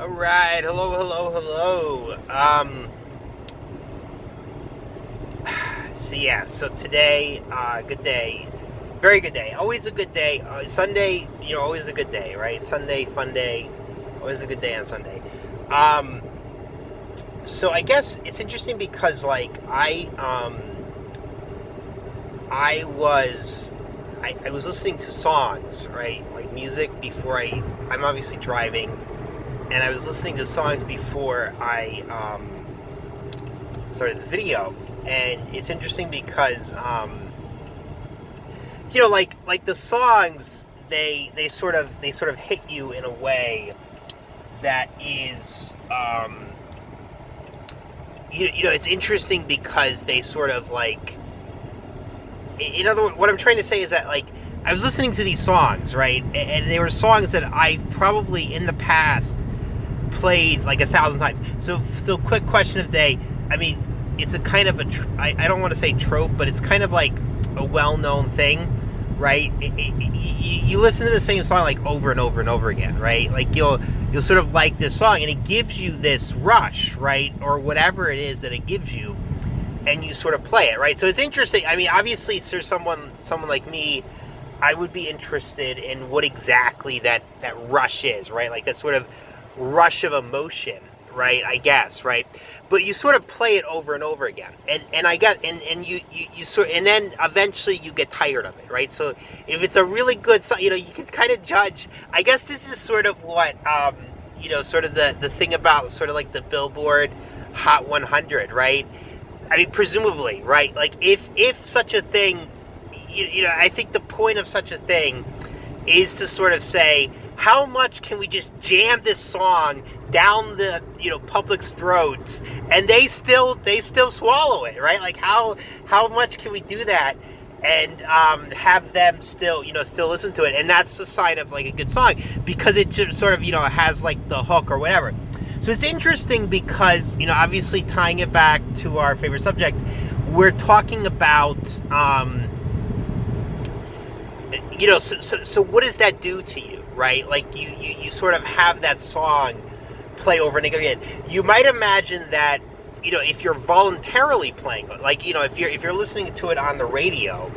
All right, hello, hello, hello. So today, good day, very good day. Always a good day. Sunday, always a good day, right? Sunday, fun day. Always a good day on Sunday. Um, so I guess it's interesting because, like, I was listening to songs, right? Like music before I'm obviously driving, and I was listening to songs before I started the video, and it's interesting because like the songs, they sort of hit you in a way that is it's interesting because they sort of like, in other words, what I'm trying to say is that, like, I was listening to these songs, right, and they were songs that I probably in the past played like 1,000 times. So quick question of the day. I mean, it's a kind of I don't want to say trope, but it's kind of like a well-known thing, right? You listen to the same song like over and over and over again, right? Like you'll sort of like this song, and it gives you this rush, right, or whatever it is that it gives you, and you sort of play it, right? So it's interesting. I mean, obviously, for someone like me, I would be interested in what exactly that rush is, right? Like that sort of rush of emotion, right? I guess, right? But you sort of play it over and over again, and I get and you sort, and then eventually you get tired of it, right? So if it's a really good song, you can kind of judge. I guess this is sort of what sort of the thing about sort of like the Billboard Hot 100, right? I mean, presumably, right? Like if such a thing, I think the point of such a thing is to sort of say, how much can we just jam this song down the public's throats, and they still swallow it, right? Like how much can we do that and have them still listen to it? And that's the sign of like a good song, because it just sort of has like the hook or whatever. So it's interesting because obviously tying it back to our favorite subject, we're talking about so what does that do to you, right? Like you sort of have that song play over and over again. You might imagine that if you're voluntarily playing, like if you're listening to it on the radio,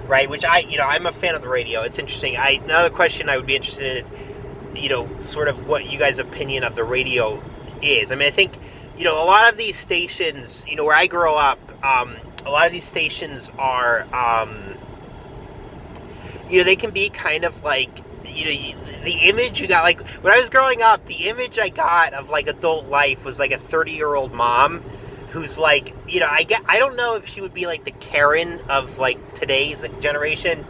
right? Which I'm a fan of the radio. It's interesting. Another question I would be interested in is sort of what you guys' opinion of the radio is. I mean, I think a lot of these stations, where I grow up, a lot of these stations are they can be kind of like, the image you got, like when I was growing up, the image I got of like adult life was like a 30-year-old mom who's like, I don't know if she would be like the Karen of like today's generation.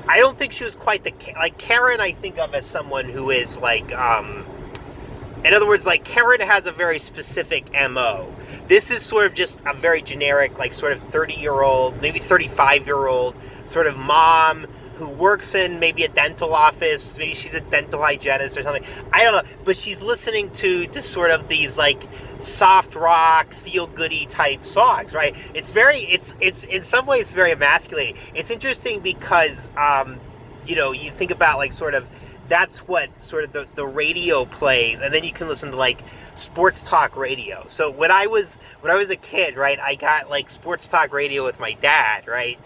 I don't think she was quite like Karen. I think of as someone who is like, in other words, like Karen has a very specific MO. This is sort of just a very generic, like sort of 30-year-old, maybe 35-year-old sort of mom who works in maybe a dental office. Maybe she's a dental hygienist or something. I don't know. But she's listening to sort of these like soft rock, feel goody type songs, right? It's in some ways very emasculating. It's interesting because, you think about like sort of, that's what sort of the radio plays, and then you can listen to like sports talk radio. So when I was a kid, right, I got like sports talk radio with my dad, right?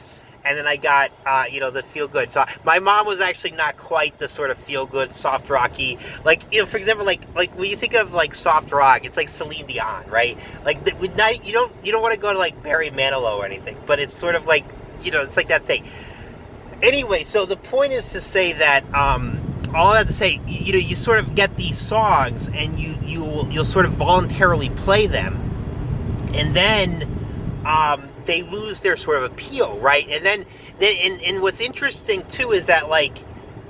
And then I got, the feel-good. So my mom was actually not quite the sort of feel-good, soft rocky. Like, for example, like when you think of like soft rock, it's like Celine Dion, right? Like you don't want to go to like Barry Manilow or anything, but it's sort of like, it's like that thing. Anyway, so the point is to say that all that to say, you sort of get these songs, and you'll sort of voluntarily play them, and then they lose their sort of appeal, right? And then what's interesting too is that, like,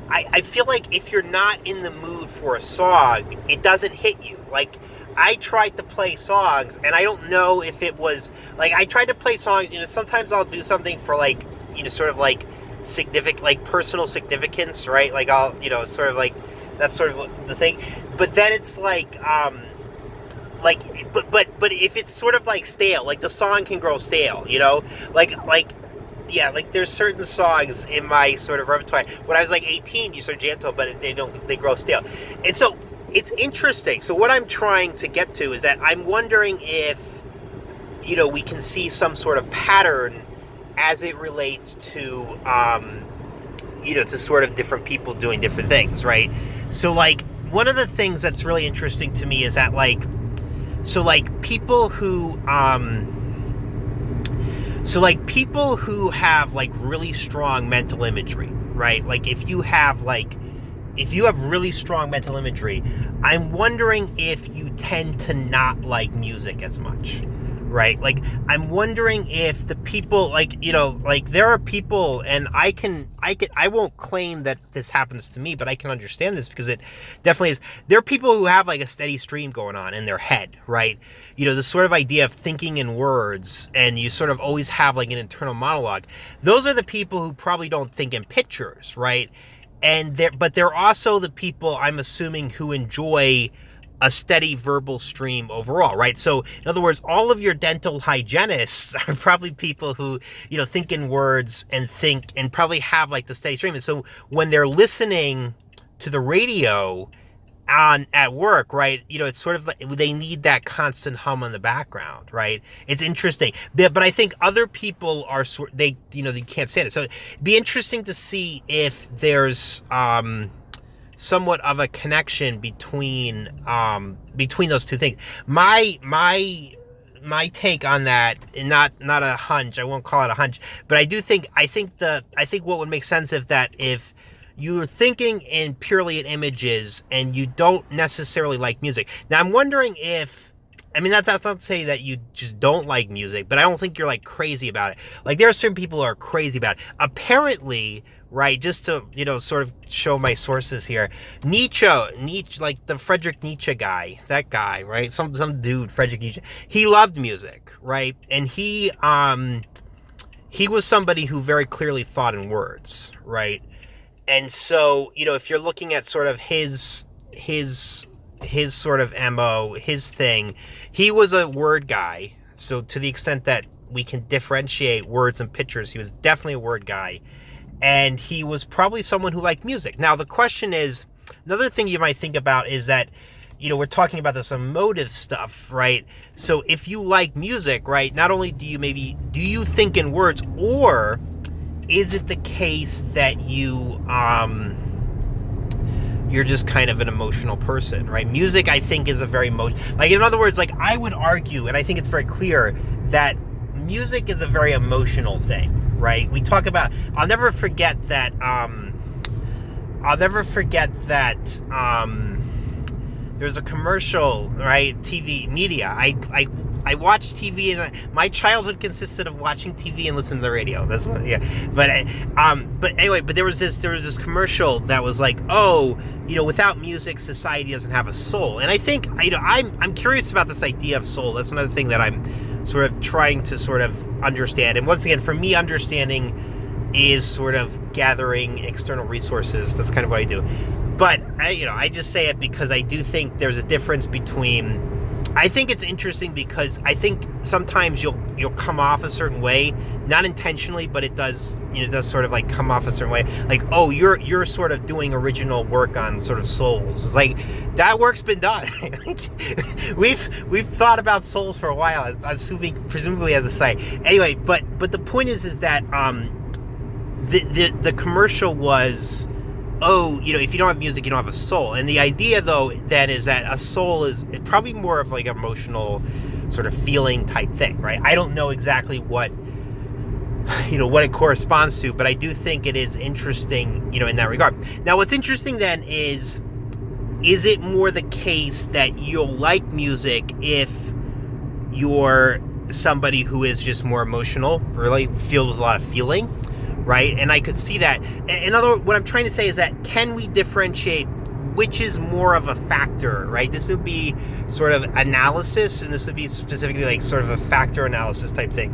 I feel like if you're not in the mood for a song, it doesn't hit you. Like, I tried to play songs, and I don't know if it was like, I tried to play songs. Sometimes I'll do something for like, sort of like significant, like personal significance, right? Like I'll, sort of like, that's sort of the thing. But then it's like, but if it's sort of like stale, like the song can grow stale, like there's certain songs in my sort of repertoire. When I was like 18, you sort of jam to them, but they grow stale. And so it's interesting. So what I'm trying to get to is that I'm wondering if, we can see some sort of pattern as it relates to, to sort of different people doing different things, right? So, like, one of the things that's really interesting to me is that, like, people who, people who have, like, really strong mental imagery, right? Like, if you have really strong mental imagery, I'm wondering if you tend to not like music as much, right? Like, I'm wondering if the people, there are people, and I won't claim that this happens to me, but I can understand this because it definitely is. There are people who have, like, a steady stream going on in their head, right? The sort of idea of thinking in words, and you sort of always have, like, an internal monologue. Those are the people who probably don't think in pictures, right? But they're also the people, I'm assuming, who enjoy a steady verbal stream overall, right? So, in other words, all of your dental hygienists are probably people who, think in words and probably have, like, the steady stream. And so when they're listening to the radio at work, right, it's sort of like they need that constant hum in the background, right? It's interesting. But I think other people they can't stand it. So it'd be interesting to see if there's somewhat of a connection between those two things. My take on that, and not a hunch, I won't call it a hunch, but I think what would make sense if you're thinking purely in images and you don't necessarily like music. Now, I'm wondering if, that's not to say that you just don't like music, but I don't think you're, like, crazy about it. Like, there are certain people who are crazy about it. Apparently, right, just to, sort of show my sources here, Nietzsche, like the Friedrich Nietzsche guy, that guy, right? Some dude, Friedrich Nietzsche, he loved music, right? And he was somebody who very clearly thought in words, right? And so, if you're looking at sort of his sort of MO, his thing, he was a word guy. So to the extent that we can differentiate words and pictures, he was definitely a word guy. And he was probably someone who liked music. Now, the question is, another thing you might think about is that, we're talking about this emotive stuff, right? So if you like music, right, not only do you think in words, or is it the case that you're just kind of an emotional person, right? Music, I think, is a very in other words, like, I would argue, and I think it's very clear, that music is a very emotional thing, right? We talk about, I'll never forget that, there's a commercial, right? TV media. I watched TV, and my childhood consisted of watching TV and listening to the radio. That's what, yeah. But anyway, there was this commercial that was like, oh, without music, society doesn't have a soul. And I think, I'm curious about this idea of soul. That's another thing that I'm sort of trying to sort of understand. And once again, for me, understanding is sort of gathering external resources. That's kind of what I do. But I just say it because I do think there's a difference between. I think it's interesting because I think sometimes you'll come off a certain way, not intentionally, but it does sort of, like, come off a certain way. Like, oh, you're sort of doing original work on sort of souls. It's like, that work's been done. We've thought about souls for a while, presumably as a site. Anyway, but the point is that the commercial was, oh, if you don't have music, you don't have a soul. And the idea, though, then is that a soul is probably more of, like, emotional sort of feeling type thing, right? I don't know exactly what it corresponds to, but I do think it is interesting, in that regard. Now, what's interesting then is it more the case that you'll like music if you're somebody who is just more emotional, really filled with a lot of feeling? Right? And I could see that. What I'm trying to say is that, can we differentiate which is more of a factor, right? This would be sort of analysis, and this would be specifically, like, sort of a factor analysis type thing.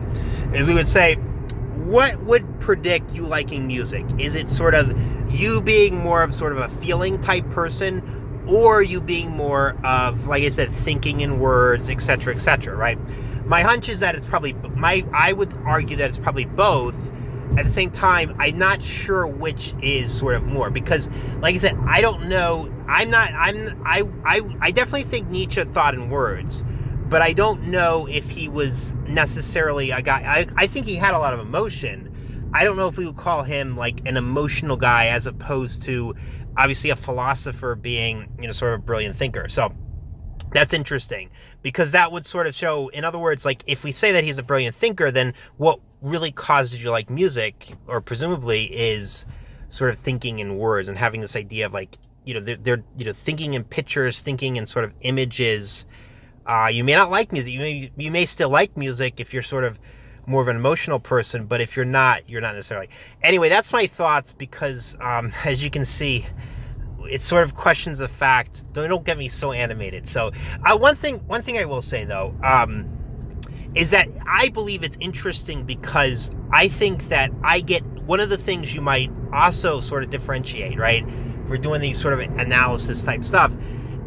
And we would say, what would predict you liking music? Is it sort of you being more of sort of a feeling type person, or you being more of, like I said, thinking in words, etc., right? My hunch is that it's probably, I would argue that it's probably both. at the same time, I'm not sure which is sort of more, because, like I said, I don't know. I definitely think Nietzsche thought in words, but I don't know if he was necessarily a guy. I think he had a lot of emotion. I don't know if we would call him like an emotional guy, as opposed to obviously a philosopher being, sort of a brilliant thinker. So that's interesting, because that would sort of show, in other words, like if we say that he's a brilliant thinker, then what really causes you to like music, or presumably, is sort of thinking in words and having this idea of like, they're thinking in pictures, thinking in sort of images. You may not like music. You may still like music if you're sort of more of an emotional person, but if you're not necessarily. Anyway, that's my thoughts, because as you can see, it's sort of questions of fact. Don't get me so animated. So one thing I will say though, is that I believe it's interesting, because I think that I get one of the things you might also sort of differentiate, right? If we're doing these sort of analysis type stuff,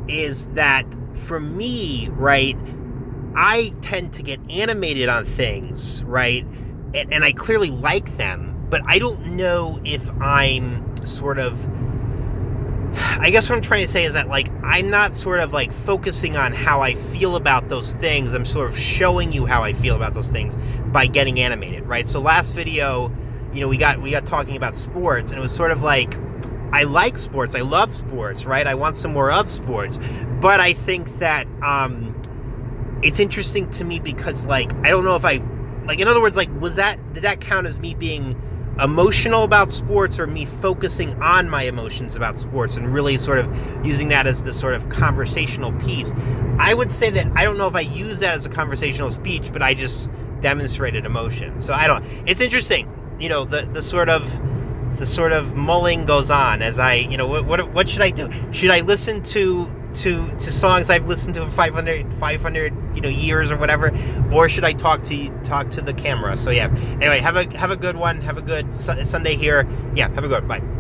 is that for me, right, I tend to get animated on things, right? And I clearly like them, but I don't know if I'm sort of, I guess what I'm trying to say is that, like, I'm not sort of like focusing on how I feel about those things. I'm sort of showing you how I feel about those things by getting animated, right? So last video, we got talking about sports, and it was sort of like, I like sports, I love sports, right? I want some more of sports, but I think that it's interesting to me, because like, I don't know if I, like, in other words, like, did that count as me being emotional about sports, or me focusing on my emotions about sports and really sort of using that as the sort of conversational piece? I would say that I don't know if I use that as a conversational speech, but I just demonstrated emotion. So it's interesting, the sort of mulling goes on as I, what should I do? Should I listen to songs I've listened to for 500 years or whatever, or should I talk to the camera? So yeah. Anyway, have a good one. Have a good Sunday here. Yeah, have a good one. Bye.